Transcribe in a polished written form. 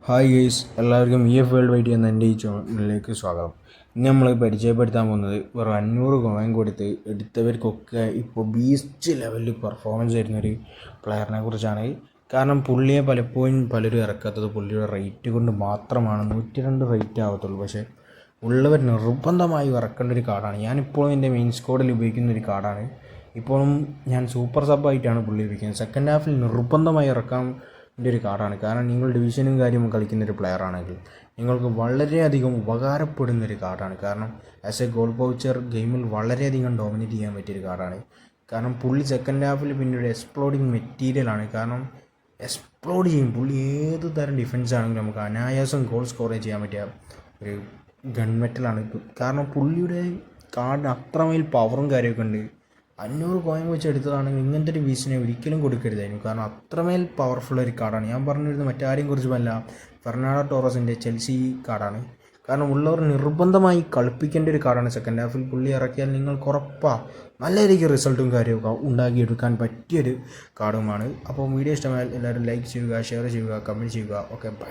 Hi guys, എല്ലാവർക്കും world wide എന്ന എൻ്റെ ഈ ചാനലിലേക്ക് സ്വാഗതം. ഇന്ന് നമ്മൾ പരിചയപ്പെടുത്താൻ പോകുന്നത് വെറും 500 കോയിൻ കൊടുത്ത് എടുത്തവർക്കൊക്കെ ഇപ്പോൾ ബീസ്റ്റ് ലെവലിൽ പെർഫോമൻസ് തരുന്നൊരു പ്ലെയറിനെ കുറിച്ചാണ്. കാരണം പുള്ളിയെ പലപ്പോഴും പലരും ഇറക്കാത്തത് പുള്ളിയുടെ റേറ്റ് കൊണ്ട് മാത്രമാണ്. 102 റേറ്റ് ആവത്തുള്ളൂ. പക്ഷേ ഉള്ളവർ നിർബന്ധമായി ഇറക്കേണ്ട ഒരു കാർഡാണ്. ഞാനിപ്പോഴും എൻ്റെ മെയിൻ സ്ക്വാഡിൽ ഉപയോഗിക്കുന്ന ഒരു കാർഡാണ്. ഇപ്പോഴും ഞാൻ സൂപ്പർ സബ്ബായിട്ടാണ് പുള്ളി ഉപയോഗിക്കുന്നത്. സെക്കൻഡ് ഹാഫിൽ നിർബന്ധമായി ഇറക്കാൻ ഒരു കാർഡാണ്. കാരണം നിങ്ങൾ ഡിവിഷനും കാര്യവും കളിക്കുന്നൊരു പ്ലെയറാണെങ്കിൽ നിങ്ങൾക്ക് വളരെയധികം ഉപകാരപ്പെടുന്നൊരു കാർഡാണ്. കാരണം ആസ് എ ഗോൾ പൗച്ചർ ഗെയിമിൽ വളരെയധികം ഡോമിനേറ്റ് ചെയ്യാൻ പറ്റിയൊരു കാർഡാണ്. കാരണം പുള്ളി സെക്കൻഡ് ഹാഫിൽ പിന്നീട് എക്സ്പ്ലോഡിങ് മെറ്റീരിയലാണ്. കാരണം എക്സ്പ്ലോഡ് ചെയ്യും പുള്ളി. ഏത് തരം ഡിഫൻസ് ആണെങ്കിലും നമുക്ക് അനായാസം ഗോൾ സ്കോർ ചെയ്യാൻ പറ്റിയ ഒരു ഗൺ മെറ്റലാണ്. കാരണം പുള്ളിയുടെ കാർഡിന് അത്രമേൽ പവറും കാര്യമൊക്കെ ഉണ്ട്. 500 കോയിൻ വെച്ച് എടുത്തതാണെങ്കിൽ ഇങ്ങനത്തെ ഒരു വീസിനെ ഒരിക്കലും കൊടുക്കരുതായിരുന്നു. കാരണം അത്രമേൽ പവർഫുൾ ഒരു കാർഡാണ്. ഞാൻ പറഞ്ഞിരുന്നത് മറ്റാരെയും കുറിച്ചുമല്ല, ഫെർണാണ്ടോ ടോറസിൻ്റെ ചെൽസി കാർഡാണ്. കാരണം ഉള്ളവർ നിർബന്ധമായി കളിപ്പിക്കേണ്ട ഒരു കാർഡാണ്. സെക്കൻഡ് ഹാഫിൽ പുള്ളി ഇറക്കിയാൽ നിങ്ങൾക്ക് ഉറപ്പാണ് നല്ല രീതിക്ക് റിസൾട്ടും കാര്യമൊക്കെ ഉണ്ടാക്കിയെടുക്കാൻ പറ്റിയൊരു കാർഡുമാണ്. അപ്പോൾ വീഡിയോ ഇഷ്ടമായാൽ എല്ലാവരും ലൈക്ക് ചെയ്യുക, ഷെയർ ചെയ്യുക, കമൻറ്റ് ചെയ്യുക. Okay, by.